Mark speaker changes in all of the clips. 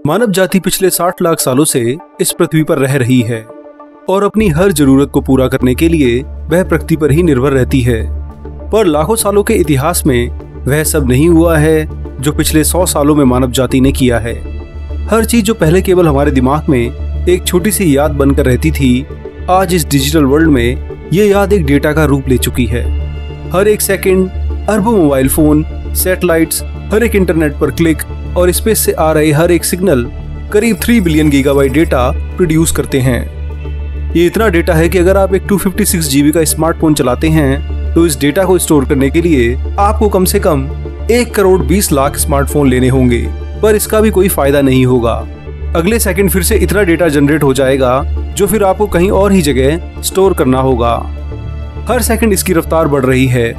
Speaker 1: मानव जाति पिछले 60 लाख सालों से इस पृथ्वी पर रह रही है और अपनी हर जरूरत को पूरा करने के लिए वह प्रकृति पर ही निर्भर रहती है। पर लाखों सालों के इतिहास में वह सब नहीं हुआ है जो पिछले 100 सालों में मानव जाति ने किया है। हर चीज जो पहले केवल हमारे दिमाग में एक छोटी सी याद बनकर रहती थी, आज इस डिजिटल वर्ल्ड में ये याद एक डेटा का रूप ले चुकी है। हर एक सेकंड अरबों मोबाइल फोन, सैटेलाइट्स, हर एक इंटरनेट पर क्लिक और स्पेस से आ रहे हर एक सिग्नल करीब 3 बिलियन गीगाबाइट डेटा प्रोड्यूस करते हैं। ये इतना डेटा है कि अगर आप एक 256 GB का स्मार्टफोन चलाते हैं तो इस डेटा को स्टोर करने के लिए आपको कम से कम 1 करोड़ 20 लाख स्मार्टफोन लेने होंगे, पर इसका भी कोई फायदा नहीं होगा। अगले सेकंड फिर से इतना डेटा जनरेट हो जाएगा जो फिर आपको कहीं और ही जगह स्टोर करना होगा। हर सेकंड इसकी रफ्तार बढ़ रही है।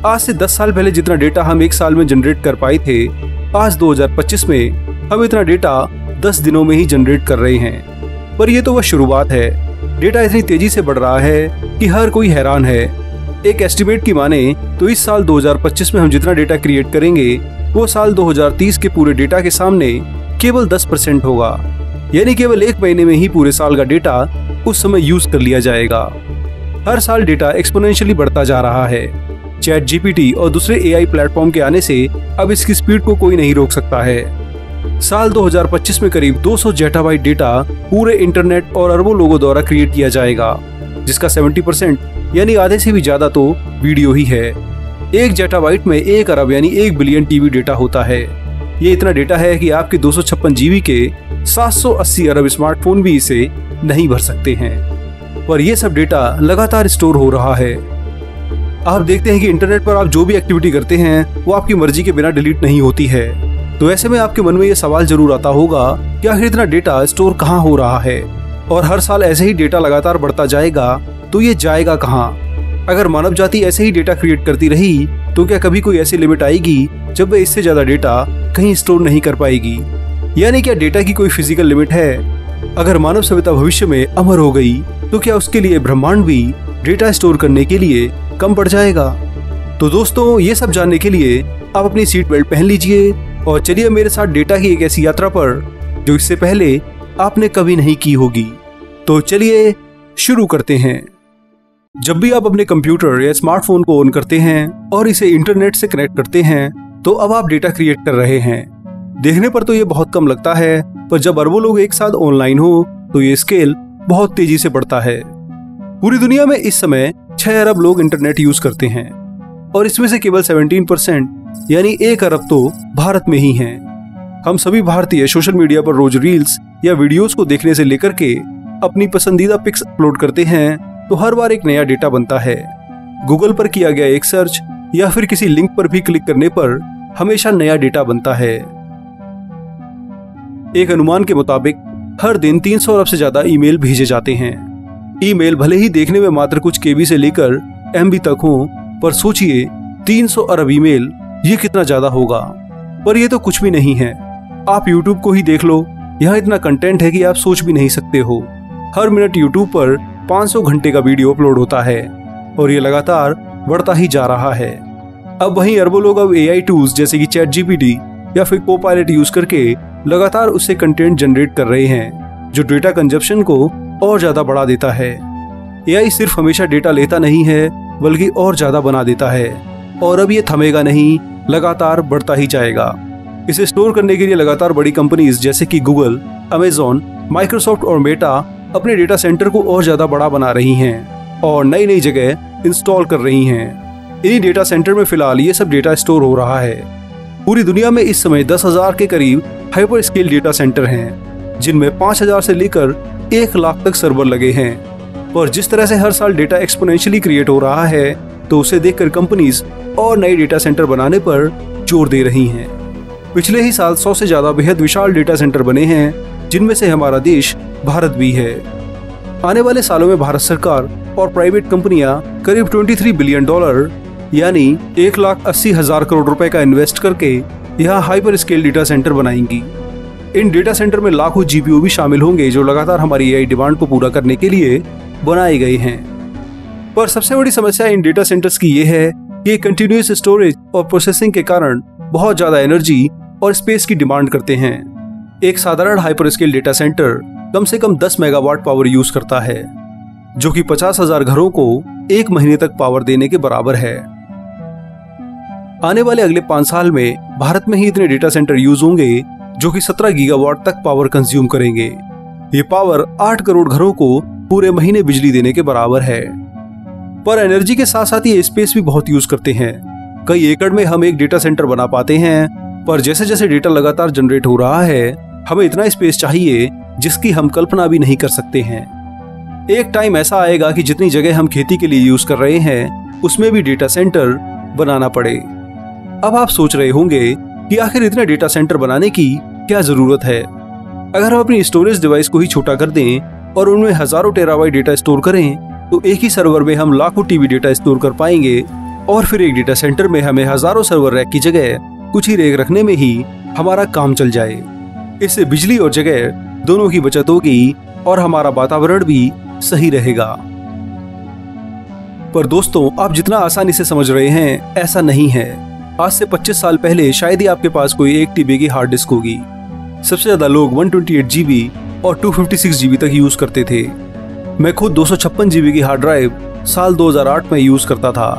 Speaker 1: आज से 10 साल पहले जितना डेटा हम एक साल में जनरेट कर पाए थे, आज 2025 में हम इतना डेटा 10 दिनों में ही जनरेट कर रहे हैं। पर यह तो वह शुरुआत है। डेटा इतनी तेजी से बढ़ रहा है कि हर कोई हैरान है। एक एस्टिमेट की माने तो इस साल 2025 में हम जितना डेटा क्रिएट करेंगे वो साल 2030 के पूरे डेटा के सामने केवल 10% होगा। यानी केवल 1 महीने में ही पूरे साल का डेटा उस समय यूज कर लिया जाएगा। हर साल डेटा एक्सपोनेंशियली बढ़ता जा रहा है। चैट जीपीटी और दूसरे एआई प्लेटफॉर्म के आने से अब इसकी स्पीड को कोई नहीं रोक सकता है। साल 2025 में करीब 200 जेटाबाइट डेटा पूरे इंटरनेट और अरबों लोगों द्वारा क्रिएट किया जाएगा, जिसका 70% यानी आधे से भी ज्यादा तो वीडियो ही है। 1 जेटाबाइट में 1 अरब यानी 1 बिलियन टीवी डेटा होता है। ये इतना डेटा है कि आपके 256 GB के 780 अरब स्मार्टफोन भी इसे नहीं भर सकते हैं। पर यह सब डेटा लगातार स्टोर हो रहा है। आप देखते हैं कि इंटरनेट पर आप जो भी एक्टिविटी करते हैं वो आपकी मर्जी के बिना डिलीट नहीं होती है। तो ऐसे में आपके मन में ये सवाल जरूर आता होगा कि आखिर इतना डेटा स्टोर कहाँ हो रहा है, और हर साल ऐसे ही डेटा लगातार बढ़ता जाएगा तो ये जाएगा कहाँ? अगर मानव जाति ऐसे ही डेटा क्रिएट करती रही तो क्या कभी कोई ऐसी लिमिट आएगी जब वह इससे ज्यादा डेटा कहीं स्टोर नहीं कर पाएगी? यानी क्या डेटा की कोई फिजिकल लिमिट है? अगर मानव सभ्यता भविष्य में अमर हो गई तो क्या उसके लिए ब्रह्मांड भी डेटा स्टोर करने के लिए कम पड़ जाएगा? तो दोस्तों, ये सब जानने के लिए आप अपनी सीट बेल्ट पहन लीजिए और चलिए मेरे साथ डेटा की एक ऐसी यात्रा पर जो इससे पहले आपने कभी नहीं की होगी। तो चलिए शुरू करते हैं। जब भी आप अपने कंप्यूटर या स्मार्टफोन को ऑन करते हैं और इसे इंटरनेट से कनेक्ट करते हैं तो अब आप डेटा क्रिएट कर रहे हैं। देखने पर तो ये बहुत कम लगता है, पर जब अरबों लोग एक साथ ऑनलाइन हो तो ये स्केल बहुत तेजी से बढ़ता है। पूरी दुनिया में इस समय 6 अरब लोग इंटरनेट यूज करते हैं और इसमें से केवल 17% यानी 1 अरब तो भारत में ही हैं। हम सभी भारतीय सोशल मीडिया पर रोज रील्स या वीडियोस को देखने से लेकर के अपनी पसंदीदा पिक्स अपलोड करते हैं तो हर बार एक नया डेटा बनता है। गूगल पर किया गया एक सर्च या फिर किसी लिंक पर भी क्लिक करने पर हमेशा नया डेटा बनता है। एक अनुमान के मुताबिक हर दिन 300 अरब से ज्यादा ईमेल भेजे जाते हैं। ईमेल भले ही देखने में मात्र कुछ केबी से लेकर एमबी तक हो, पर सोचिए 300 अरब ईमेल, ये कितना ज्यादा होगा। पर ये तो कुछ भी नहीं है। आप YouTube को ही देख लो, यहाँ इतना कंटेंट है कि आप सोच भी नहीं सकते हो। हर मिनट YouTube पर 500 घंटे का वीडियो अपलोड होता है और ये लगातार बढ़ता ही जा रहा है। अब वहीं अरबों लोग अब AI टूल्स जैसे कि चैट जीपीटी या फिर कोपायलट यूज करके लगातार उससे कंटेंट जनरेट कर रहे हैं, जो डेटा कंजप्शन को और ज्यादा बढ़ा देता है। AI सिर्फ हमेशा डेटा लेता नहीं है बल्कि और ज्यादा बना देता है, और अब ये थमेगा नहीं, लगातार बढ़ता ही जाएगा। इसे स्टोर करने के लिए लगातार बड़ी कंपनीज जैसे कि गूगल, अमेजॉन, माइक्रोसॉफ्ट और मेटा अपने डेटा सेंटर को और ज्यादा बड़ा बना रही हैं और नई नई जगह इंस्टॉल कर रही हैं। इन्हीं डेटा सेंटर में फिलहाल ये सब डेटा स्टोर हो रहा है। पूरी दुनिया में इस समय 10,000 के करीब हाइपर स्केल डेटा सेंटर हैं, जिनमें 5,000 से लेकर 1 लाख तक सर्वर लगे हैं। पर जिस तरह से हर साल डेटा एक्सपोनेंशियली क्रिएट हो रहा है तो उसे देखकर कंपनीज और नए डेटा सेंटर बनाने पर जोर दे रही हैं। पिछले ही साल 100 से ज्यादा बेहद विशाल डेटा सेंटर बने हैं, जिनमें से हमारा देश भारत भी है। आने वाले सालों में भारत सरकार और प्राइवेट कंपनियां करीब $23 बिलियन यानी 1,80,000 करोड़ रुपए का इन्वेस्ट करके यहाँ हाइपर स्केल डेटा सेंटर बनाएंगी। इन डेटा सेंटर में लाखों जीपीयू भी शामिल होंगे, जो लगातार हमारी एआई डिमांड को पूरा करने के लिए बनाए गए हैं। पर सबसे बड़ी समस्या इन डेटा सेंटर्स की ये है कि कंटिन्यूअस स्टोरेज और प्रोसेसिंग के कारण बहुत ज्यादा एनर्जी और स्पेस की डिमांड करते हैं। एक साधारण हाइपर स्केल डेटा सेंटर कम से कम 10 मेगावाट पावर यूज करता है, जो कि 50,000 घरों को 1 महीने तक पावर देने के बराबर है। आने वाले अगले 5 साल में भारत में ही इतने डेटा सेंटर यूज होंगे जो कि 17 गीगावाट तक पावर कंज्यूम करेंगे। ये पावर 8 करोड़ घरों को पूरे महीने बिजली देने के बराबर है। पर एनर्जी के साथ साथ ये स्पेस भी बहुत यूज करते हैं। कई एकड़ में हम एक डेटा सेंटर बना पाते हैं, पर जैसे जैसे डेटा लगातार जनरेट हो रहा है, हमें इतना स्पेस चाहिए जिसकी हम कल्पना भी नहीं कर सकते हैं। एक टाइम ऐसा आएगा कि जितनी जगह हम खेती के लिए यूज कर रहे हैं उसमें भी डेटा सेंटर बनाना पड़े। अब आप सोच रहे होंगे कि आखिर इतने डेटा सेंटर बनाने की क्या जरूरत है। अगर हम अपनी स्टोरेज डिवाइस को ही छोटा कर दें और उनमें हजारों टेराबाइट डेटा स्टोर करें तो एक ही सर्वर में हम लाखों टीबी डेटा स्टोर कर पाएंगे, और फिर एक डेटा सेंटर में हमें हजारों सर्वर रैक की जगह कुछ ही रैक रखने में ही हमारा काम चल जाए। इससे बिजली और जगह दोनों की बचत होगी और हमारा वातावरण भी सही रहेगा। पर दोस्तों, आप जितना आसानी से समझ रहे हैं ऐसा नहीं है। आज से 25 साल पहले शायद ही आपके पास कोई 1 टीबी की हार्ड डिस्क होगी। सबसे ज्यादा लोग 128 जीबी और 256 जीबी तक यूज करते थे। मैं खुद 256 जीबी की हार्ड ड्राइव साल 2008 में यूज करता था।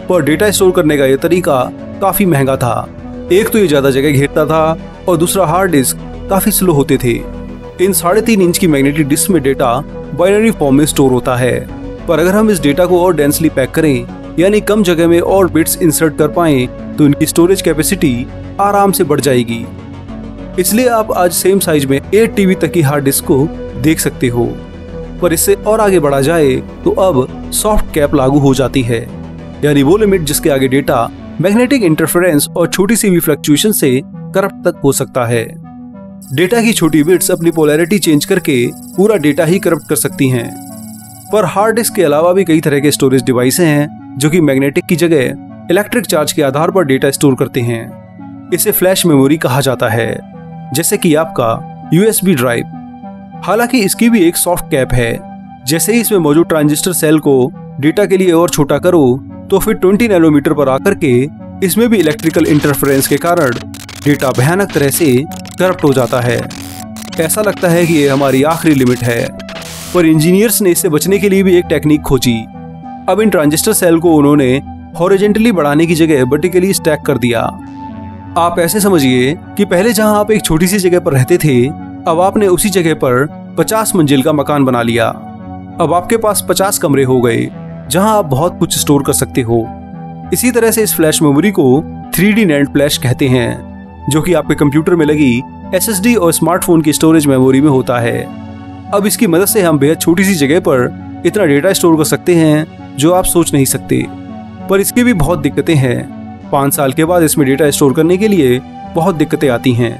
Speaker 1: पर डेटा स्टोर करने का यह तरीका काफी महंगा था। एक तो ये ज्यादा जगह घेरता था और दूसरा हार्ड डिस्क काफी स्लो होते थे। इन 3.5 इंच की मैग्नेटिक डिस्क में डेटा बाइनरी फॉर्म में स्टोर होता है। पर अगर हम इस डेटा को और डेंसली पैक करें, यानी कम जगह में और बिट्स इंसर्ट कर पाएं, तो इनकी स्टोरेज कैपेसिटी आराम से बढ़ जाएगी। इसलिए आप आज सेम साइज में 8 टीबी तक की हार्ड डिस्क को देख सकते हो। पर इससे और आगे बढ़ा जाए तो अब सॉफ्ट कैप लागू हो जाती है, यानी वो लिमिट जिसके आगे डेटा मैग्नेटिक इंटरफेरेंस और छोटी सी भी फ्लक्चुएशन से करप्ट तक हो सकता है। डेटा की छोटी बिट्स अपनी पोलैरिटी चेंज करके पूरा डेटा ही करप्ट कर सकती हैं। पर हार्ड डिस्क के अलावा भी कई तरह के स्टोरेज डिवाइस हैं जो कि मैग्नेटिक की जगह इलेक्ट्रिक चार्ज के आधार पर डेटा स्टोर करते हैं। इसे फ्लैश मेमोरी कहा जाता है, जैसे कि आपका यूएसबी ड्राइव। हालांकि इसकी भी एक सॉफ्ट कैप है। जैसे ही इसमें मौजूद ट्रांजिस्टर सेल को डेटा के लिए और छोटा करो तो फिर 20 नैनोमीटर पर आकर के इसमें भी इलेक्ट्रिकल इंटरफेरेंस के कारण डेटा भयानक तरह से करप्ट हो जाता है। ऐसा लगता है कि ये हमारी आखिरी लिमिट है। पर इंजीनियर्स ने इससे बचने के लिए भी एक टेक्निक खोजी। अब इन ट्रांजिस्टर सेल को उन्होंने हॉरिजॉन्टली बढ़ाने की जगह वर्टिकली स्टैक कर दिया। आप ऐसे समझिए कि पहले जहां आप एक छोटी सी जगह पर रहते थे, अब आपने उसी जगह पर 50 मंजिल का मकान बना लिया। अब आपके पास 50 कमरे हो गए जहां आप बहुत कुछ स्टोर कर सकते हो। इसी तरह से इस फ्लैश मेमोरी को 3D NAND फ्लैश कहते हैं, जो कि आपके कंप्यूटर में लगी SSD और स्मार्टफोन की स्टोरेज मेमोरी में होता है। अब इसकी मदद से हम बेहद छोटी सी जगह पर इतना डेटा स्टोर कर सकते हैं जो आप सोच नहीं सकते। पर इसकी भी बहुत दिक्कतें हैं। 5 साल के बाद इसमें डेटा स्टोर करने के लिए बहुत दिक्कतें आती हैं।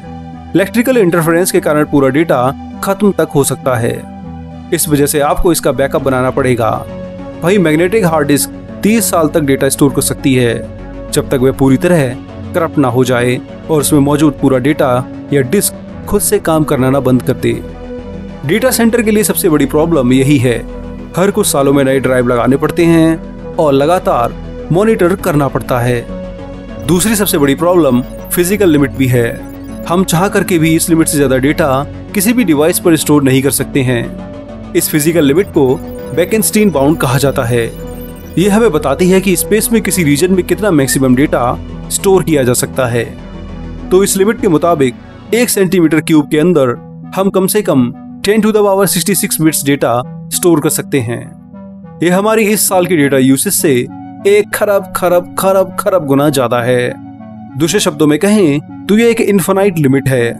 Speaker 1: इलेक्ट्रिकल इंटरफेरेंस के कारण पूरा डेटा खत्म तक हो सकता है। इस वजह से आपको इसका बैकअप बनाना पड़ेगा। भाई, मैग्नेटिक हार्ड डिस्क 30 साल तक डेटा स्टोर कर सकती है, जब तक वह पूरी तरह करप्ट ना हो जाए और उसमें मौजूद पूरा डेटा या डिस्क खुद से काम करना ना बंद कर दे। डेटा सेंटर के लिए सबसे बड़ी प्रॉब्लम यही है। हर कुछ सालों में नए ड्राइव लगाने पड़ते हैं और लगातार मॉनिटर करना पड़ता है। दूसरी सबसे बड़ी प्रॉब्लम फिजिकल लिमिट भी है। हम चाह करके भी इस लिमिट से ज्यादा डेटा किसी भी डिवाइस पर स्टोर नहीं कर सकते हैं। इस फिजिकल लिमिट को बेकेनस्टीन बाउंड कहा जाता है। यह हमें बताती है कि स्पेस में किसी रीजन में कितना मैक्सिमम डेटा स्टोर किया जा सकता है। तो इस लिमिट के मुताबिक 1 सेंटीमीटर क्यूब के अंदर हम कम से कम 10⁻66 बिट्स डेटा स्टोर कर सकते हैं। यह हमारी इस साल की डेटा यूसेज से 1 खरब गुना ज्यादा है। दूसरे शब्दों में कहें तो यह एक इनफाइनाइट लिमिट है।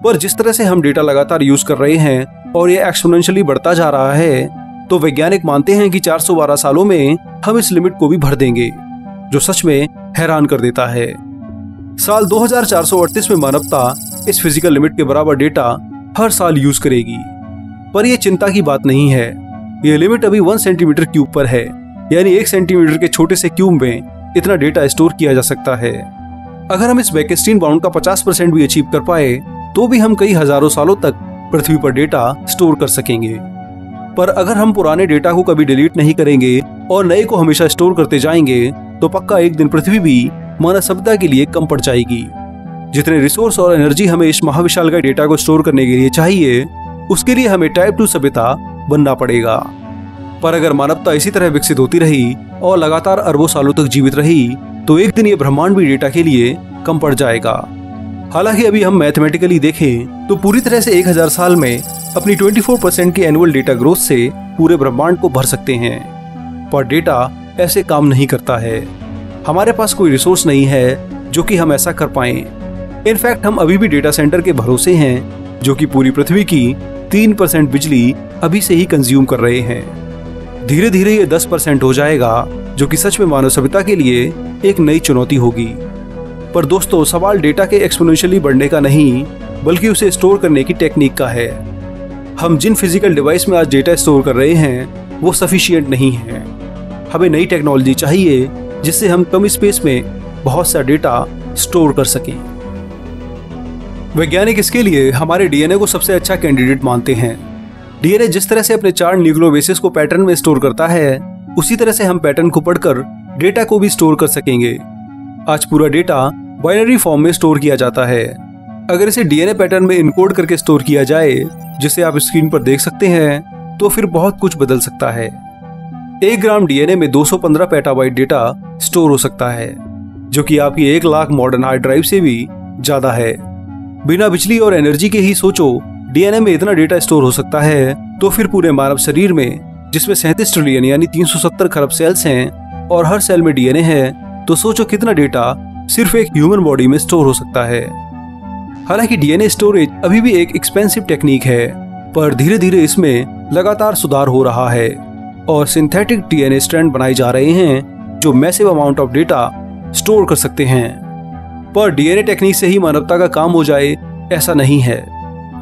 Speaker 1: पर जिस तरह से हम डेटा लगातार यूज कर रहे हैं और यह एक्सपोनेंशियली बढ़ता जा रहा है, तो वैज्ञानिक मानते हैं कि 412 सालों में हम इस लिमिट को भी भर देंगे, जो सच में हैरान कर देता है। साल 2438 में मानवता इस फिजिकल लिमिट के बराबर डेटा हर साल यूज करेगी। पर यह चिंता की बात नहीं है। यह लिमिट अभी 1 सेंटीमीटर क्यूब पर है, यानी 1 सेंटीमीटर के छोटे से क्यूब में इतना डेटा स्टोर किया जा सकता है। अगर हम इस बेकेनस्टीन बाउंड का 50% भी अचीव कर पाए तो भी हम कई हजारों सालों तक पृथ्वी पर डेटा स्टोर कर सकेंगे। पर अगर हम पुराने डेटा को कभी डिलीट नहीं करेंगे और नए को हमेशा स्टोर करते जाएंगे तो पक्का एक दिन पृथ्वी भी मानव सभ्यता के लिए कम पड़ जाएगी। जितने रिसोर्स और एनर्जी हमें इस महाविशालकाय डेटा को स्टोर करने के लिए चाहिए, उसके लिए हमें टाइप 2 सभ्यता बनना पड़ेगा। पर अगर मानवता इसी तरह विकसित होती रही और लगातार अरबों सालों तक जीवित रही, तो एक दिन ये ब्रह्मांड भी डेटा के लिए कम पड़ जाएगा। हालांकि अभी हम मैथमेटिकली देखें तो पूरी तरह से 1000 साल में अपनी 24% की एनुअल डेटा ग्रोथ से पूरे ब्रह्मांड को भर सकते हैं, पर डेटा ऐसे काम नहीं करता है। हमारे पास कोई रिसोर्स नहीं है जो कि हम ऐसा कर पाएं। इनफैक्ट हम अभी भी डेटा सेंटर के भरोसे हैं, जो कि पूरी पृथ्वी की 3% बिजली अभी से ही कंज्यूम कर रहे हैं। धीरे धीरे ये 10% हो जाएगा, जो कि सच में मानव सभ्यता के लिए एक नई चुनौती होगी। पर दोस्तों, सवाल डेटा के एक्सपोनेंशियली बढ़ने का नहीं, बल्कि उसे स्टोर करने की टेक्निक का है। हम जिन फिजिकल डिवाइस में आज डेटा स्टोर कर रहे हैं वो सफिशिएंट नहीं है। हमें नई टेक्नोलॉजी चाहिए जिससे हम कम स्पेस में बहुत सा डेटा स्टोर कर सकें। वैज्ञानिक इसके लिए हमारे डीएनए को सबसे अच्छा कैंडिडेट मानते हैं। डीएनए जिस तरह से अपने 4 न्यूक्लियोबेसिस को पैटर्न में स्टोर करता है, उसी तरह से हम पैटर्न को पढ़कर डेटा को भी स्टोर कर सकेंगे। आज पूरा डेटा बाइनरी फॉर्म में स्टोर किया जाता है। अगर इसे डीएनए पैटर्न में इनकोड करके स्टोर किया जाए, जिसे आप स्क्रीन पर देख सकते हैं, तो फिर बहुत कुछ बदल सकता है। 1 ग्राम डीएनए में 215 पेटाबाइट डेटा स्टोर हो सकता है, जो कि आपकी 1 लाख मॉडर्न हार्ड ड्राइव से भी ज्यादा है। बिना बिजली और एनर्जी के ही सोचो, डीएनए में इतना डेटा स्टोर हो सकता है, तो फिर पूरे मानव शरीर में, जिसमें 37 ट्रिलियन यानी 370 खरब सेल्स हैं और हर सेल में डीएनए है, तो सोचो कितना डेटा सिर्फ एक ह्यूमन बॉडी में स्टोर हो सकता है। हालांकि डीएनए स्टोरेज अभी भी एक एक्सपेंसिव टेक्निक है, पर धीरे धीरे इसमें लगातार सुधार हो रहा है और सिंथेटिक डीएनए स्ट्रैंड बनाए जा रहे हैं जो massive amount of data store कर सकते हैं। पर डीएनए टेक्निक से ही मानवता का काम हो जाए, ऐसा नहीं है।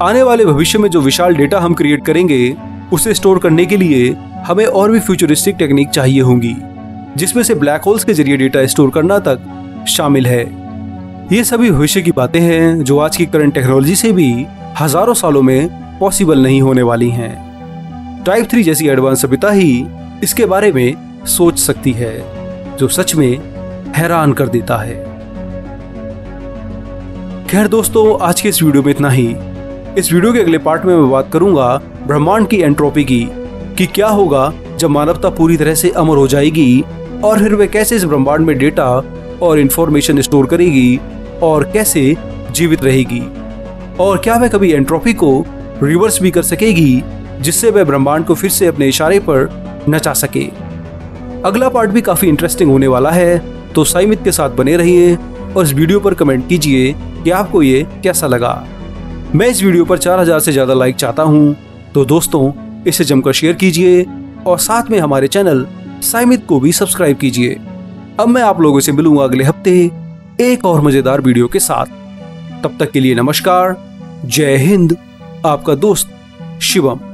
Speaker 1: आने वाले भविष्य में जो विशाल डेटा हम क्रिएट करेंगे, उसे स्टोर करने के लिए हमें और भी फ्यूचरिस्टिक टेक्निक चाहिए होंगी, जिसमें से ब्लैक होल्स के जरिए डेटा स्टोर करना तक शामिल है। ये सभी भविष्य की बातें हैं जो आज की करंट टेक्नोलॉजी से भी हजारों सालों में पॉसिबल नहीं होने वाली हैं। टाइप 3 जैसी एडवांस सभ्यता ही इसके बारे में सोच सकती है, जो सच में हैरान कर देता है। खैर दोस्तों, आज के इस वीडियो में इतना ही। इस वीडियो के अगले पार्ट में मैं बात करूंगा ब्रह्मांड की एंट्रोपी की, कि क्या होगा जब मानवता पूरी तरह से अमर हो जाएगी और फिर वे कैसे इस ब्रह्मांड में डेटा और इंफॉर्मेशन स्टोर करेगी और कैसे जीवित रहेगी, और क्या वह कभी एंट्रोपी को रिवर्स भी कर सकेगी, जिससे वह ब्रह्मांड को फिर से अपने इशारे पर नचा सके। अगला पार्ट भी काफी इंटरेस्टिंग होने वाला है, तो साइमित के साथ बने रहिए और इस वीडियो पर कमेंट कीजिए कि आपको ये कैसा लगा। मैं इस वीडियो पर 4000 से ज्यादा लाइक चाहता हूँ, तो दोस्तों इसे जमकर शेयर कीजिए और साथ में हमारे चैनल साइमित को भी सब्सक्राइब कीजिए। अब मैं आप लोगों से मिलूंगा अगले हफ्ते एक और मजेदार वीडियो के साथ। तब तक के लिए नमस्कार, जय हिंद, आपका दोस्त शिवम।